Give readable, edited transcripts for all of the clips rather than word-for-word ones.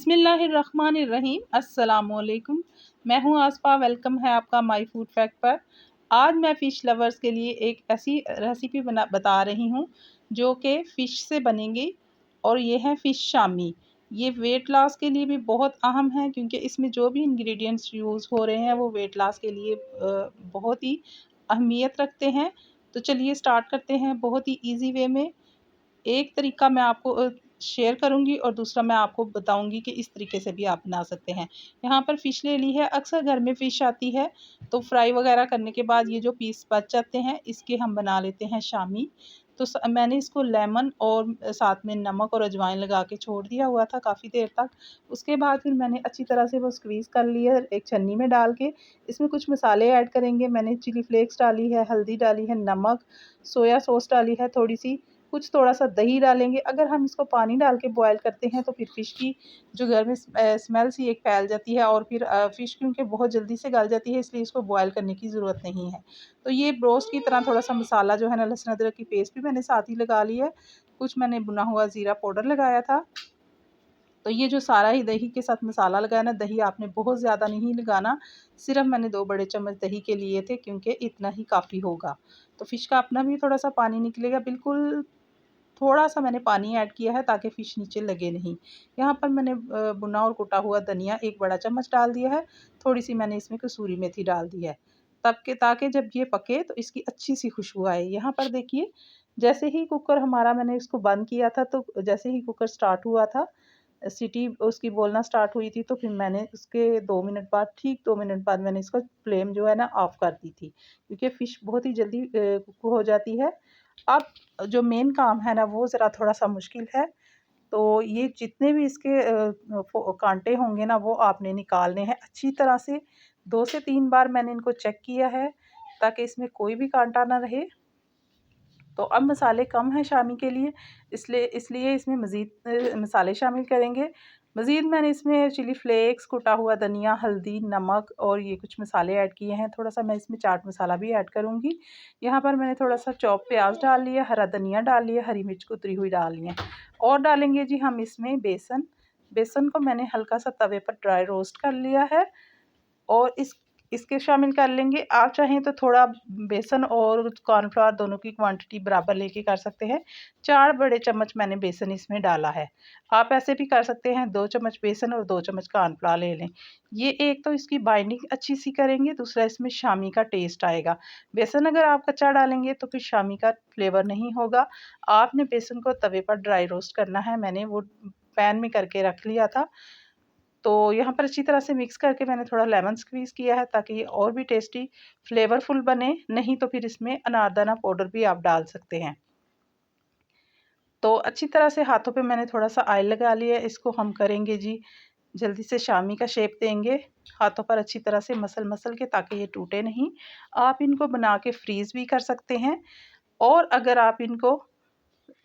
बिस्मिल्लाहिर्रहमानिर्रहीम। अस्सलामुअलैकुम। मैं हूँ आसपा। वेलकम है आपका माय फूड फैक्ट पर। आज मैं फ़िश लवर्स के लिए एक ऐसी रेसिपी बता रही हूँ जो कि फ़िश से बनेगी, और ये है फ़िश शामी। ये वेट लॉस के लिए भी बहुत अहम है, क्योंकि इसमें जो भी इंग्रेडिएंट्स यूज़ हो रहे हैं वो वेट लॉस के लिए बहुत ही अहमियत रखते हैं। तो चलिए स्टार्ट करते हैं बहुत ही ईज़ी वे में। एक तरीका मैं आपको शेयर करूँगी और दूसरा मैं आपको बताऊँगी कि इस तरीके से भी आप बना सकते हैं। यहाँ पर फ़िश ले ली है। अक्सर घर में फ़िश आती है तो फ्राई वग़ैरह करने के बाद ये जो पीस बच जाते हैं, इसके हम बना लेते हैं शामी। तो मैंने इसको लेमन और साथ में नमक और अजवाइन लगा के छोड़ दिया हुआ था काफ़ी देर तक। उसके बाद फिर मैंने अच्छी तरह से वो स्क्वीज़ कर लिया एक छन्नी में डाल के। इसमें कुछ मसाले ऐड करेंगे। मैंने चिली फ्लेक्स डाली है, हल्दी डाली है, नमक, सोया सॉस डाली है थोड़ी-सी, कुछ थोड़ा-सा दही डालेंगे। अगर हम इसको पानी डाल के बॉयल करते हैं तो फिर फ़िश की जो घर में स्मेल सी एक फैल जाती है, और फिर फ़िश क्योंकि बहुत जल्दी से गल जाती है, इसलिए इसको बॉयल करने की ज़रूरत नहीं है। तो ये ब्रोस्ट की तरह थोड़ा-सा मसाला जो है ना, लहसुन अदरक की पेस्ट भी मैंने साथ ही लगा ली है। कुछ मैंने भुना हुआ ज़ीरा पाउडर लगाया था। तो ये जो सारा ही दही के साथ मसाला लगाया ना, दही आपने बहुत ज़्यादा नहीं लगाना, सिर्फ़ मैंने 2 बड़े चम्मच दही के लिए थे, क्योंकि इतना ही काफ़ी होगा। तो फ़िश का अपना भी थोड़ा-सा पानी निकलेगा, बिल्कुल थोड़ा-सा मैंने पानी ऐड किया है ताकि फ़िश नीचे लगे नहीं। यहाँ पर मैंने भुना और कुटा हुआ धनिया 1 बड़ा चम्मच डाल दिया है। थोड़ी-सी मैंने इसमें कसूरी मेथी डाल दी है, तब के ताकि जब ये पके तो इसकी अच्छी-सी खुशबू आए। यहाँ पर देखिए, जैसे ही कुकर हमारा मैंने इसको बंद किया था, तो जैसे ही कुकर स्टार्ट हुआ था, सीटी उसकी बोलना स्टार्ट हुई थी, तो फिर मैंने उसके 2 मिनट बाद, ठीक 2 मिनट बाद मैंने इसका फ्लेम जो है ना ऑफ़ कर दी थी, क्योंकि फ़िश बहुत ही जल्दी कुक हो जाती है। अब जो मेन काम है ना, वो ज़रा थोड़ा-सा मुश्किल है। तो ये जितने भी इसके काँटे होंगे ना, वो आपने निकालने हैं अच्छी तरह से। 2 से 3 बार मैंने इनको चेक किया है ताकि इसमें कोई भी काँटा ना रहे। तो अब मसाले कम हैं शामी के लिए, इसलिए इसमें मज़ीद मसाले शामिल करेंगे। मज़ीद मैंने इसमें चिली फ्लेक्स, कुटा हुआ धनिया, हल्दी, नमक और ये कुछ मसाले ऐड किए हैं। थोड़ा-सा मैं इसमें चाट मसाला भी ऐड करूँगी। यहाँ पर मैंने थोड़ा-सा चॉप प्याज़ डाल लिया, हरा धनिया डाल लिया, हरी मिर्च कुतरी हुई डाल ली है। और डालेंगे जी हम इसमें बेसन। बेसन को मैंने हल्का-सा तवे पर ड्राई रोस्ट कर लिया है, और इसके शामिल कर लेंगे। आप चाहें तो थोड़ा बेसन और कॉर्नफ्लावर दोनों की क्वांटिटी बराबर लेके कर सकते हैं। 4 बड़े चम्मच मैंने बेसन इसमें डाला है। आप ऐसे भी कर सकते हैं, 2 चम्मच बेसन और 2 चम्मच कॉर्नफ्लावर ले लें। ये एक तो इसकी बाइंडिंग अच्छी-सी करेंगे, दूसरा इसमें शामी का टेस्ट आएगा। बेसन अगर आप कच्चा डालेंगे तो फिर शामी का फ्लेवर नहीं होगा। आपने बेसन को तवे पर ड्राई रोस्ट करना है। मैंने वो पैन में करके रख लिया था। तो यहाँ पर अच्छी तरह से मिक्स करके मैंने थोड़ा लेमन स्क्वीज़ किया है ताकि ये और भी टेस्टी फ्लेवरफुल बने। नहीं तो फिर इसमें अनारदाना पाउडर भी आप डाल सकते हैं। तो अच्छी तरह से हाथों पे मैंने थोड़ा-सा ऑयल लगा लिया है। इसको हम करेंगे जी, जल्दी से शामी का शेप देंगे। हाथों पर अच्छी तरह से मसल-मसल के, ताकि ये टूटे नहीं। आप इनको बना के फ्रीज़ भी कर सकते हैं, और अगर आप इनको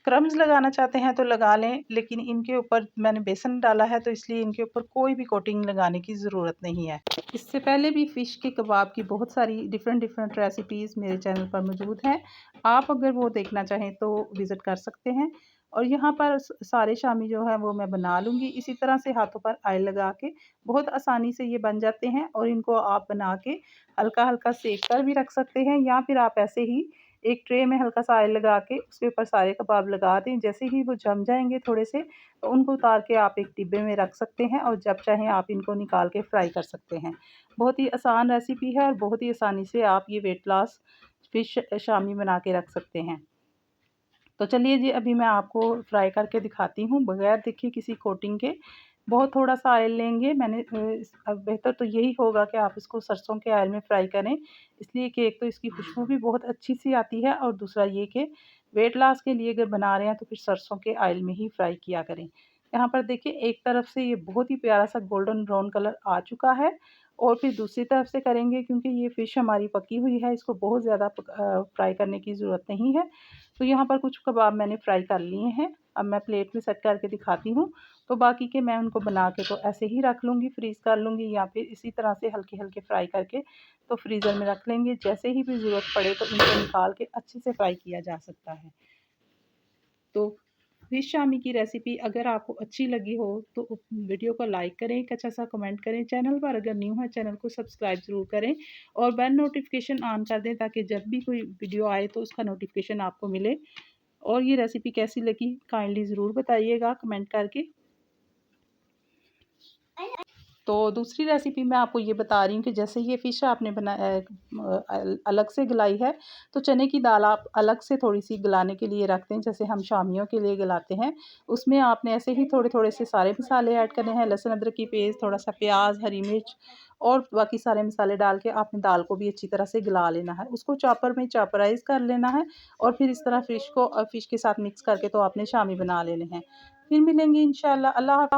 क्रम्स लगाना चाहते हैं तो लगा लें, लेकिन इनके ऊपर मैंने बेसन डाला है तो इसलिए इनके ऊपर कोई भी कोटिंग लगाने की ज़रूरत नहीं है। इससे पहले भी फ़िश के कबाब की बहुत सारी डिफ़रेंट रेसिपीज़ मेरे चैनल पर मौजूद हैं। आप अगर वो देखना चाहें तो विज़िट कर सकते हैं। और यहाँ पर सारे शामी जो है वो मैं बना लूँगी इसी तरह से, हाथों पर ऑयल लगा के। बहुत आसानी से ये बन जाते हैं, और इनको आप बना के हल्का-हल्का सेक कर भी रख सकते हैं, या फिर आप ऐसे ही एक ट्रे में हल्का-सा ऑयल लगा के उसके ऊपर सारे कबाब लगा दें। जैसे ही वो जम जाएँगे थोड़े से, तो उनको उतार के आप एक डिब्बे में रख सकते हैं, और जब चाहें आप इनको निकाल के फ्राई कर सकते हैं। बहुत ही आसान रेसिपी है, और बहुत ही आसानी से आप ये वेट लॉस फ़िश शामी बना के रख सकते हैं। तो चलिए जी, अभी मैं आपको फ्राई करके दिखाती हूँ, बगैर देखिए किसी कोटिंग के। बहुत थोड़ा-सा ऑयल लेंगे मैंने। अब बेहतर तो यही होगा कि आप इसको सरसों के ऑयल में फ्राई करें, इसलिए कि एक तो इसकी खुशबू भी बहुत अच्छी-सी आती है, और दूसरा ये कि वेट लॉस के लिए अगर बना रहे हैं तो फिर सरसों के ऑयल में ही फ्राई किया करें। यहाँ पर देखिए, एक तरफ से ये बहुत ही प्यारा-सा गोल्डन ब्राउन कलर आ चुका है, और फिर दूसरी तरफ से करेंगे, क्योंकि ये फ़िश हमारी पकी हुई है, इसको बहुत ज़्यादा फ्राई करने की ज़रूरत नहीं है। तो यहाँ पर कुछ कबाब मैंने फ्राई कर लिए हैं। अब मैं प्लेट में सेट करके दिखाती हूँ। तो बाकी के मैं उनको बना के तो ऐसे ही रख लूँगी, फ्रीज़ कर लूँगी, या फिर इसी तरह से हल्के-हल्के फ्राई करके तो फ्रीज़र में रख लेंगे। जैसे ही भी ज़रूरत पड़े तो इनको निकाल के अच्छे से फ्राई किया जा सकता है। तो फिश शामी की रेसिपी अगर आपको अच्छी लगी हो तो वीडियो को लाइक करें, एक अच्छा सा कमेंट करें। चैनल पर अगर न्यू है चैनल को सब्सक्राइब ज़रूर करें और बेल नोटिफिकेशन ऑन कर दें ताकि जब भी कोई वीडियो आए तो उसका नोटिफिकेशन आपको मिले। और ये रेसिपी कैसी लगी काइंडली ज़रूर बताइएगा कमेंट करके। तो दूसरी रेसिपी मैं आपको ये बता रही हूँ कि जैसे ये फ़िश आपने अलग से गलाई है, तो चने की दाल आप अलग से थोड़ी-सी गलाने के लिए रख दें, जैसे हम शामियों के लिए गलाते हैं। उसमें आपने ऐसे ही थोड़े-थोड़े से सारे मसाले ऐड करने हैं, लहसुन अदरक की पेस्ट, थोड़ा-सा प्याज़, हरी मिर्च और बाकी सारे मसाले डाल के आपने दाल को भी अच्छी तरह से गला लेना है। उसको चॉपर में चॉपराइज़ कर लेना है और फिर इस तरह फ़िश के साथ मिक्स करके तो आपने शामी बना लेने हैं। फिर मिलेंगे इंशाल्लाह। अल्लाह हाफ़िज़।